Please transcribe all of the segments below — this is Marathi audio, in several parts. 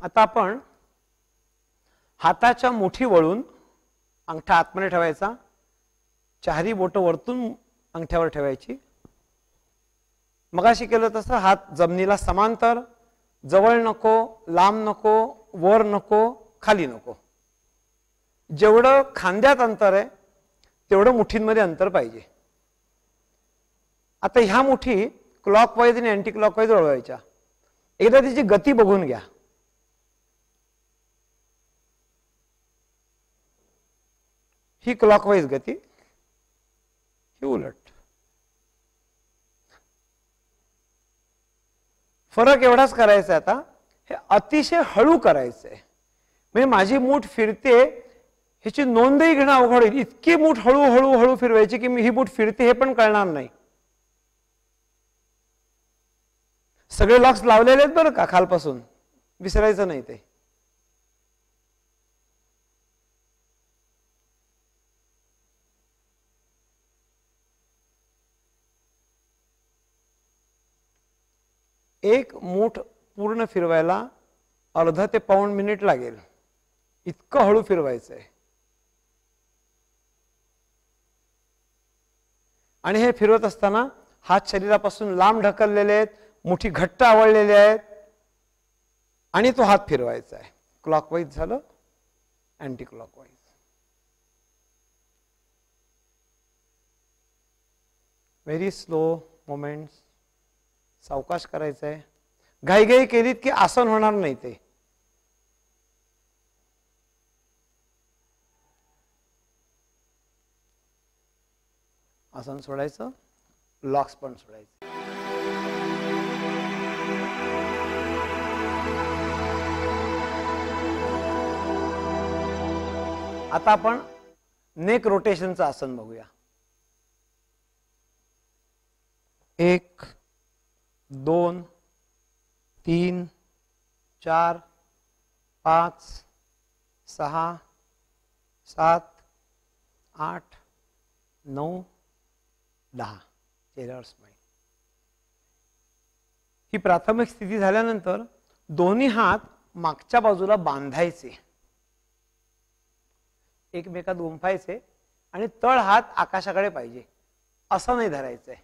आता आपण हाताच्या मुठी वळून अंगठा आतमध्ये ठेवायचा, चारी बोटं वरतून अंगठ्यावर ठेवायची. मगाशी केलं तसं हात जमिनीला समांतर, जवळ नको, लांब नको, वर नको, खाली नको. जेवढं खांद्यात अंतर आहे तेवढं मुठींमध्ये अंतर पाहिजे. आता ह्या मुठी क्लॉकवाईज आणि अँटी क्लॉकवाईज वळवायच्या. एकदा तिची गती बघून घ्या. ही क्लॉकवाईज गती, ही उलट. फरक एवढाच करायचा आहे. आता हे अतिशय हळू करायचं आहे, म्हणजे माझी मूठ फिरते ह्याची नोंदही घेणं अवघड होईल. इतकी मूठ हळूहळू हळू फिरवायची की मी ही मूठ फिरते हे पण कळणार नाही. सगळे लॉक्स लावलेले आहेत बरं का, खालपासून विसरायचं नाही ते. एक मूठ पूर्ण फिरवायला अर्धा ते पाऊण मिनिट लागेल. इतकं हळू फिरवायचं आहे. आणि हे फिरवत असताना हात शरीरापासून लांब ढकललेले आहेत, मुठी घट्ट आवळलेल्या आहेत आणि तो हात फिरवायचा आहे. क्लॉकवाईज झालं, anti clockwise. Very slow moments, सावकाश करायचं आहे. घाईघाई केलीत की आसन होणार नाही. ते आसन सोडायचं, लॉक्स पण सोडायचं. आता आपण नेक रोटेशनचं आसन बघूया. 1 2 3 4 5 6 7 8 9 10. चेहऱ्यावर स्माईल. ही प्राथमिक स्थिती झाल्यानंतर दोन्ही हात मागच्या बाजूला बांधायचे, एकमेकात गुंफायचे आणि तळ हात आकाशाकडे पाहिजे. असं नाही धरायचंय.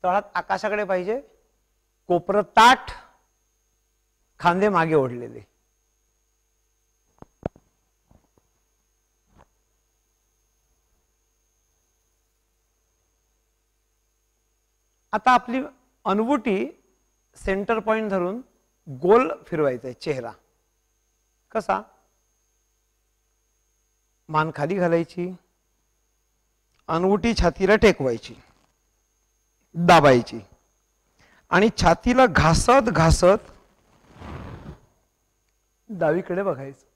तळहात आकाशाकडे पाहिजे, कोपरं ताठ, खांदे मागे ओढलेले. आता आपली अनवुटी सेंटर पॉइंट धरून गोल फिरवायचा आहे चेहरा. कसा? मान खाली घालायची, अनवुटी छातीला टेकवायची, दाबायची आणि छातीला घासत घासत डावीकडे बघायचं.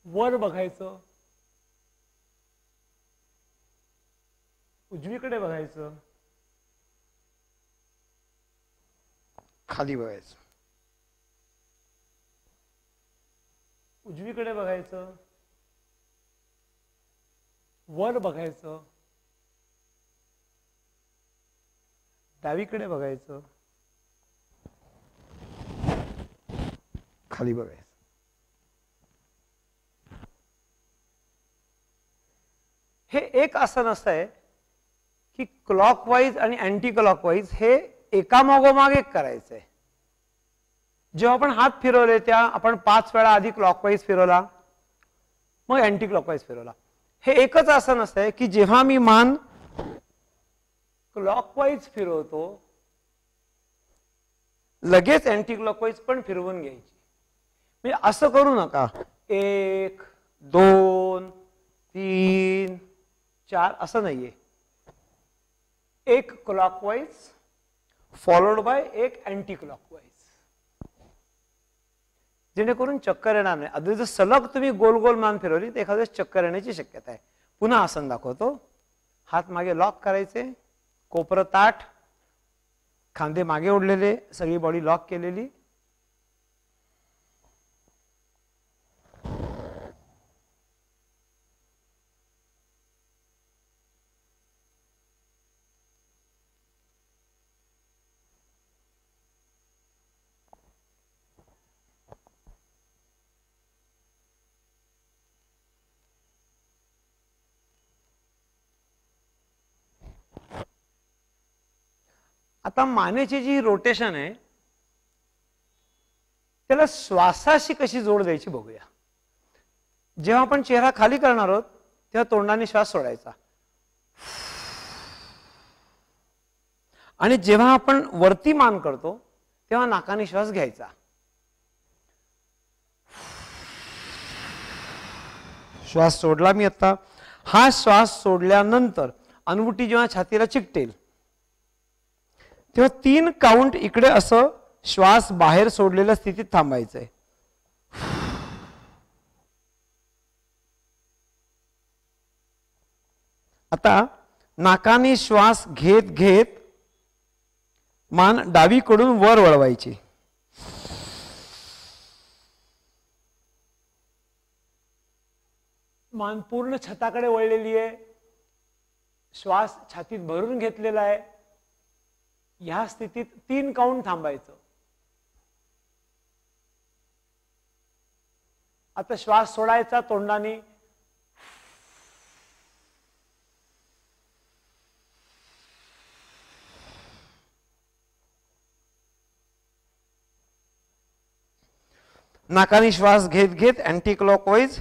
वर बघायचं, उजवीकडे बघायचं, खाली बघायचं, उजवीकडे बघायचं, वर बघायचं, डावीकडे बघायचं, खाली बघायचं. हे एक आसन असं आहे की क्लॉकवाईज आणि अँटी क्लॉकवाईज हे एकामागोमाग एक करायचंय. जेव्हा आपण हात फिरवले त्या आपण 5 वेळा आधी क्लॉकवाईज फिरवला, मग अँटी क्लॉकवाईज फिरवला. हे एकच आसन असं आहे की जेव्हा मी मान क्लॉकवाईज फिरवतो लगेच अँटी क्लॉकवाईज पण फिरवून घ्यायची. म्हणजे असं करू नका 1 2 3 4 असं नाहीये. एक क्लॉकवाईज फॉलोड बाय एक अँटी क्लॉकवाईज, जेणेकरून चक्कर येणार नाही. अगदी जर सलग तुम्ही गोल गोल मान फिरवली तर एखाद्या चक्कर येण्याची शक्यता आहे. पुन्हा आसन दाखवतो. हात मागे लॉक करायचे, कोपरं ताठ, खांदे मागे ओढलेले, सगळी बॉडी लॉक केलेली. आता मानेची जी रोटेशन आहे त्याला श्वासाशी कशी जोड द्यायची बघूया. जेव्हा आपण चेहरा खाली करणार आहोत तेव्हा तोंडाने श्वास सोडायचा आणि जेव्हा आपण वरती मान करतो तेव्हा नाकाने श्वास घ्यायचा. श्वास सोडला मी आता. हा श्वास सोडल्यानंतर अनवुटी जेव्हा छातीला चिकटेल तेव्हा 3 काउंट इकडे असं श्वास बाहेर सोडलेल्या स्थितीत थांबायचंय. आता नाकाने श्वास घेत घेत मान डावीकडून वर वळवायची. मान पूर्ण छताकडे वळलेली आहे. श्वास छातीत भरून घेतलेला आहे. या स्थितीत 3 काउंट थांबायचं. आता श्वास सोडायचा तोंडाने. नाकाने श्वास घेत घेत अँटी क्लॉकवाईज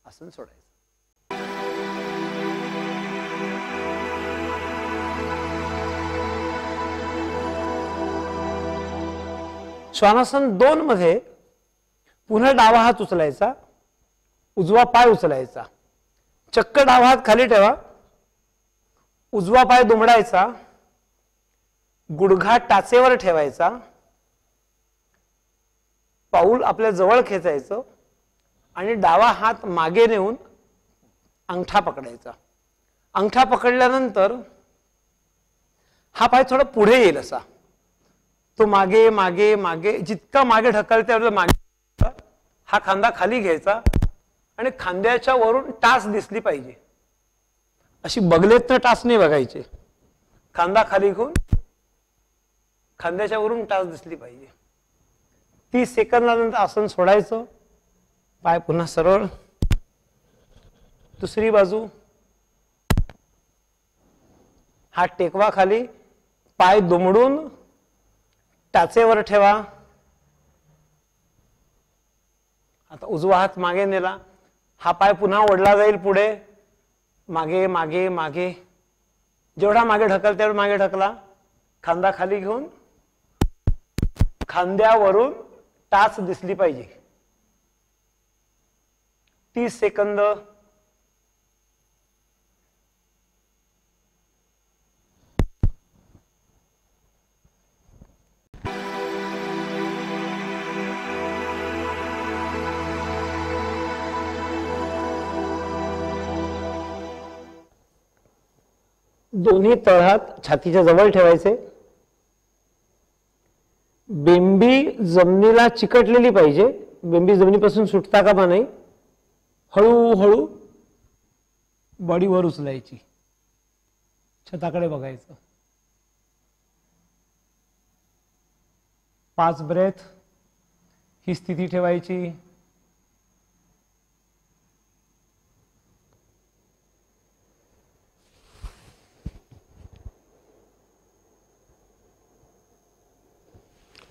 आसन सोडायचं. श्वानासन 2 मध्ये पुन्हा डावा हात उचलायचा, उजवा पाय उचलायचा, चक्क डावा हात खाली ठेवा, उजवा पाय दुमडायचा, गुडघा टाचेवर ठेवायचा, पाऊल आपल्या जवळ खेचायचं आणि डावा हात मागे नेऊन अंगठा पकडायचा. अंगठा पकडल्यानंतर हा पाय थोडा पुढे येईल असा. तो मागे मागे मागे जितका मागे ढकलते मागे हा खांदा खाली घ्यायचा आणि खांद्याच्या वरून टाच दिसली पाहिजे. अशी बगलेत टाच नाही बघायचे. खांदा खाली घेऊन खांद्याच्या वरून टाच दिसली पाहिजे. 30 सेकंदानंतर आसन सोडायचं. पाय पुन्हा सरळ. दुसरी बाजू. हात टेकवा खाली, पाय दुमडून टाचेवर ठेवा. आता उजवा हात मागे नेला, हा पाय पुन्हा ओढला जाईल पुढे, मागे मागे मागे. जेवढा मागे ढकल तेवढा मागे ढकला. खांदा खाली घेऊन खांद्यावरून टाच दिसली पाहिजे. 30 सेकंद. दोन्ही तळहात छातीच्या जवळ ठेवायचे. बेंबी जमिनीला चिकटलेली पाहिजे. बेंबी जमिनीपासून सुटता कामा नाही. हळूहळू बॉडी वर उचलायची. छताकडे बघायचं. 5 ब्रेथ ही स्थिती ठेवायची.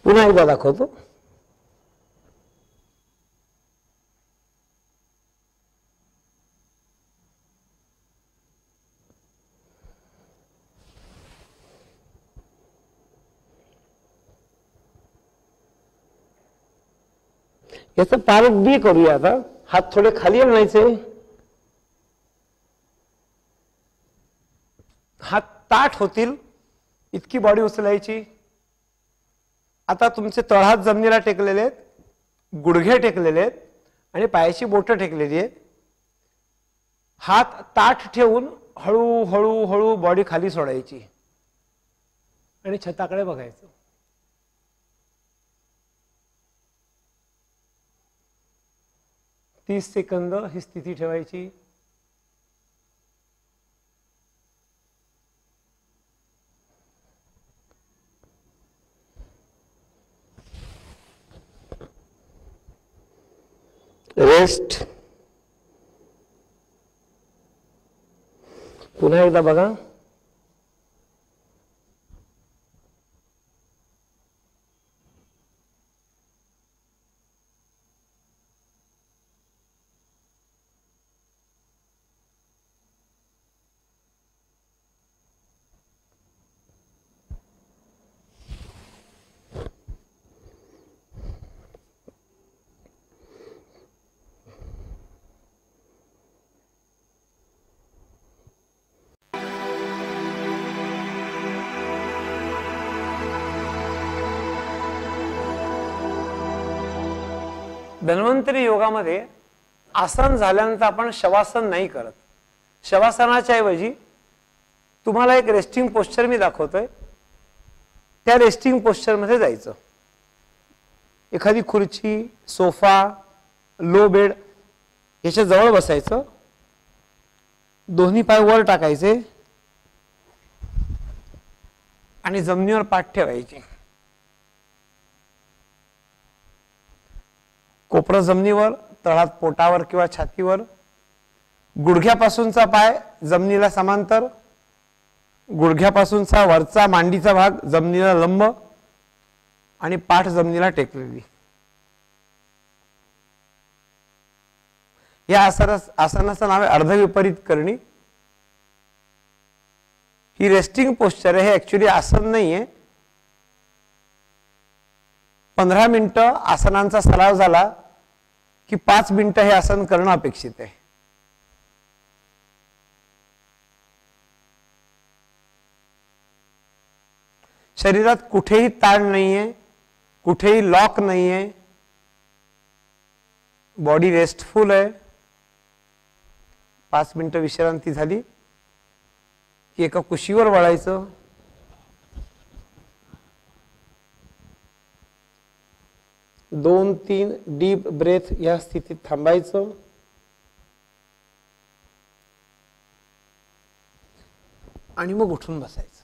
पुन्हा एकदा दाखवतो. याचा पार्ट बी करूया. आता हात थोडे खाली आणायचे. हात ताठ होतील इतकी बॉडी उचलायची. आता तुमचे तळहात जमिनीला टेकलेले आहेत, गुडघे टेकलेले आहेत आणि पायाची बोटं टेकलेली आहेत. हात ताठ ठेवून हळू हळू हळू बॉडी खाली सोडायची आणि छताकडे बघायचं. तीस सेकंद ही स्थिती ठेवायची. रेस्ट. पुन्हा एकदा बघा. धन्वंतरी योगामध्ये आसन झाल्यानंतर आपण शवासन नाही करत. शवासनाच्या ऐवजी तुम्हाला एक रेस्टिंग पोस्चर मी दाखवतोय, त्या रेस्टिंग पोस्चर मध्ये जायचं. एखादी खुर्ची, सोफा, लो बेड याच्या जवळ बसायचं. दोन्ही पाय वर टाकायचे आणि जमिनीवर पाठ ठेवायची. कोपरं जमिनीवर, तळहात पोटावर किंवा छातीवर. गुडघ्यापासूनचा पाय जमिनीला समांतर, गुडघ्यापासूनचा वरचा मांडीचा भाग जमिनीला लंब आणि पाठ जमिनीला टेकलेली. या आसनाचं नाव आहे अर्धविपरीत करणी. ही रेस्टिंग पोस्चर आहे, हे ऍक्च्युली आसन नाहीये. 15 मिनिटं आसनांचा सराव झाला की 5 मिनिटं हे आसन करणं अपेक्षित आहे. शरीरात कुठेही ताण नाहीये, कुठेही लॉक नाहीये, बॉडी रेस्टफुल आहे. 5 मिनिटं विश्रांती झाली की एका कुशीवर वळायचं. दोन 3 डीप ब्रेथ या स्थितीत थांबायचं. आणि मग उठून बसायचं.